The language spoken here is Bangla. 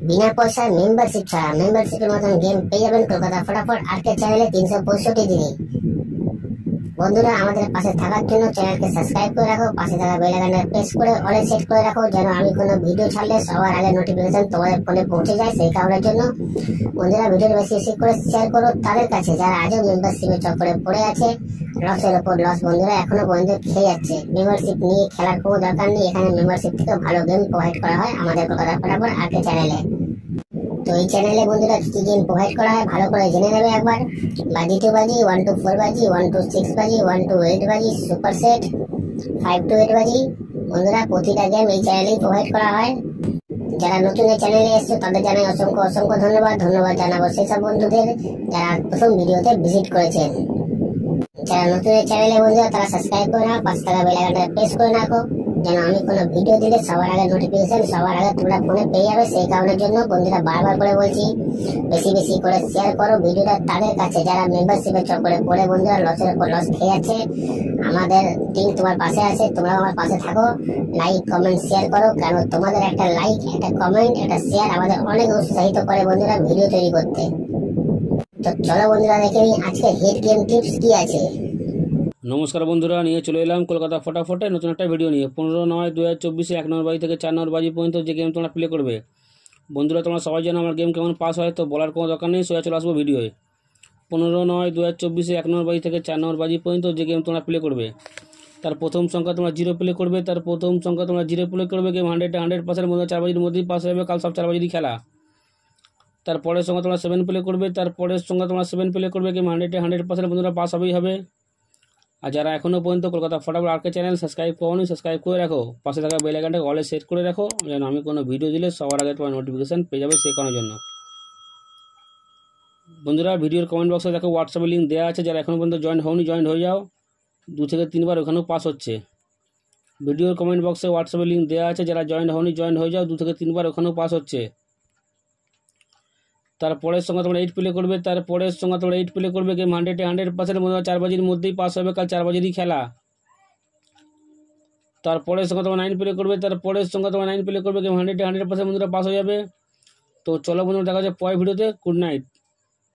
বিনা পয়সায় মেম্বারশিপ ছাড়া মেম্বারশিপের মতন গেম পেয়ে যাবেন কলকাতা ফটাফট আর্কেড চ্যানেলে 365 দিনে। বন্ধুরা, আমাদের পাশে থাকার জন্য চ্যানেলকে সাবস্ক্রাইব করে রাখো, পাশে থাকা বেল আইকনটা প্রেস করে অলে সেট করে রাখো, যেন আমি কোনো ভিডিও ছাড়লে সবার আগে নোটিফিকেশন তোমাদের ফোনে পৌঁছে যায়। সেই কারণের জন্য বন্ধুরা, ভিডিওটি বেশি বেশি করে শেয়ার করো তাদের কাছে যারা আজও মেম্বারশিপের চক্করে পড়ে আছে। লসের ওপর লস বন্ধুরা এখনো পর্যন্ত খেয়ে যাচ্ছে। মেম্বারশিপ নিয়ে খেলার কোনো দরকার নেই, এখানে মেম্বারশিপ থেকে ভালো গেম প্রোভাইড করা হয় আমাদের কলকাতা ফটাফট আর্কেড চ্যানেলে। তো এই চ্যানেলে বন্ধুরা কি গেম প্রোভাইড করা হয় ভালো করে জেনে নেবে একবার। বাজি 2 বাজি, 1 to 4 বাজি, 1 to 6 বাজি, 1 to 8 বাজি, সুপার সেট 5 to 8 বাজি। বন্ধুরা, প্রতিটা গেম এই চ্যানেলেই প্রোভাইড করা হয়। যারা নতুন এই চ্যানেলে এসছে তাদের জানাই অসংখ্য অসংখ্য ধন্যবাদ। ধন্যবাদ জানাবো সেসব বন্ধুদের যারা প্রথম ভিডিওতে ভিজিট করেছেন। যারা নতুন এই চ্যানেলে বন্ধুরা তারা সাবস্ক্রাইব করে নাও, পাশে থাকা বেল আইকনটা প্রেস করে রাখো, যেন আমি কোনো ভিডিও দিলে সবার আগে নোটিফিকেশন সবার আগে তোমরা ফোনে পেয়ে যাবে। সেই কারণের জন্য বন্ধুরা বারবার করে বলছি, বেশি বেশি করে শেয়ার করো ভিডিওটা তাদের কাছে যারা মেম্বারশিপের চক্করে পড়ে বন্ধুরা লসের উপর লস খেয়ে যাচ্ছে। আমাদের টিম তোমার পাশে আছে, তোমরাও আমার পাশে থাকো। লাইক কমেন্ট শেয়ার করো, কারণ তোমাদের একটা লাইক, একটা কমেন্ট, একটা শেয়ার আমাদের অনেক উৎসাহিত করে বন্ধুরা ভিডিও তৈরি করতে। তো চলো বন্ধুরা দেখে নিই আজকে হিট গেম টিপস কি আছে। নমস্কার বন্ধুরা, নিয়ে চলে এলাম কলকাতা ফটাফটে নতুন একটা ভিডিও নিয়ে। 15/9/2024 1 নম্বর বাজি থেকে 4 নম্বর বাজি পর্যন্ত যে গেম তোমরা প্লে করবে। বন্ধুরা, তোমরা সবাই জানো আমার গেম কেমন পাস হয়, তো বলার কোনো দরকার নেই, সোজা চলে আসবো ভিডিওয়ে। 15/9/2024 1 নম্বর বাজি থেকে 4 নম্বর বাজি পর্যন্ত যে গেম তোমরা প্লে করবে, তার প্রথম সংখ্যা তোমরা 0 প্লে করবে। তার প্রথম সংখ্যা তোমরা 0 প্লে করবে। গেম 100% মধ্যে 4 বাজির মধ্যেই পাস হবে। কাল সব 4 বাজিরই খেলা। তার পরের সংখ্যা তোমরা 7 প্লে করবে। তার পরের সংখ্যা তোমরা 7 প্লে করবে। গেম 100% বন্ধুরা পাস হবেই হবে। আর যারা এখনও পর্যন্ত কলকাতা ফটাফট আর্কেড চ্যানেল সাবস্ক্রাইব করোনি, সাবস্ক্রাইব করে রাখো, পাশে থাকা বেল আইকনটাকে অলে সেট করে রাখো, যেন আমি কোনো ভিডিও দিলে সবার আগে তোমার নোটিফিকেশন পেয়ে যাবে সেই কারণের জন্য। বন্ধুরা, ভিডিওর কমেন্ট বক্সে দেখো হোয়াটসঅ্যাপের লিঙ্ক দেওয়া আছে, যারা এখনও পর্যন্ত জয়েন হয়নি জয়েন হয়ে যাও। 2 থেকে 3 বার ওখানেও পাস হচ্ছে। ভিডিওর কমেন্ট বক্সে হোয়াটসঅ্যাপের লিঙ্ক দেওয়া আছে, যারা জয়েন হয়নি জয়েন হয়ে যাও। 2 থেকে 3 বার ওখানেও পাস হচ্ছে। তারপরের সঙ্গে তোমরা 8 প্লে করবে। তারপরের সঙ্গে তোমরা 8 প্লে করবে। গেম 100% মধ্যে 4 বাজির মধ্যেই পাস হবে। কাল 4 বাজিরই খেলা। তারপরের সঙ্গে তোমরা 9 প্লে করবে। তারপরের সঙ্গে তোমরা 9 প্লে করবে। গেম 100% বন্ধুরা পাস হয়ে যাবে। তো চলো বন্ধুরা, দেখা যাচ্ছে পরের ভিডিওতে। Good night.